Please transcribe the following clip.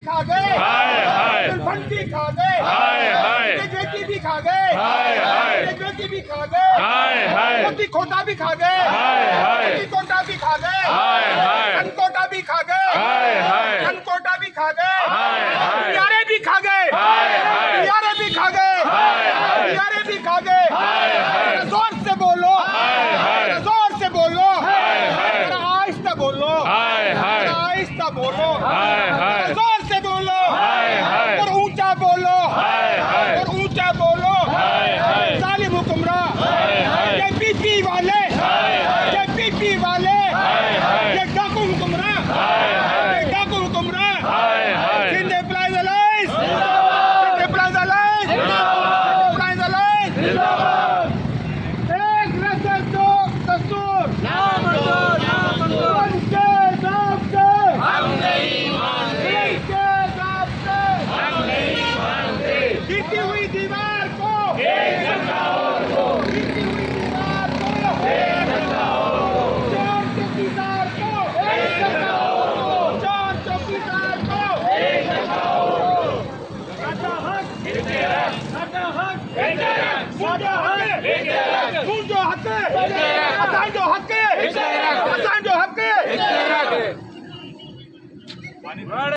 खा गए, हाय हाय फंडी खा गए, हाय हाय ग्रेजुएटी भी खा गए, हाय हाय ग्रेजुएटी भी खा गए, हाय हाय मोती खोटा भी खा गए, हाय हाय मोती कोटा भी खा गए, हाय हाय कनकोटा भी खा गए, हाय हाय कनकोटा भी खा गए, हाय हाय यारे भी खा गए, हाय हाय यारे भी खा गए, हाय हाय यारे भी खा गए, हाय हाय जोर से बोलो, हाय हाय जोर से बोलो, हाय हाय आहिस्ता बोलो, हाय हाय आहिस्ता बोलो, हाय हाय जोर से बोलो, हाय हाय और ऊंचा बोलो, हाय हाय और ऊंचा बोलो, हाय हाय जालिम हुक्मरान, हाय हाय ये पीपी वाले, हाय हाय ये पीपी वाले, हाय हाय ये डाकू हुक्मरान, हाय हाय ये डाकू हुक्मरान, हाय हाय Sindh employees alliance, Sindh employees alliance, Sindh employees alliance, एक रसल दो दस्तूर, उनके नाम से हम नहीं मानते, उनके नाम से हम नहीं मानते, गिरती हुई दीवार को एक को, गिरती हुई दीवार को एक चार चौकीदार को एक चार चौकीदार को एक साडा हक साडा हक साडा हक मुंजो हक असांजो हक असांजो हक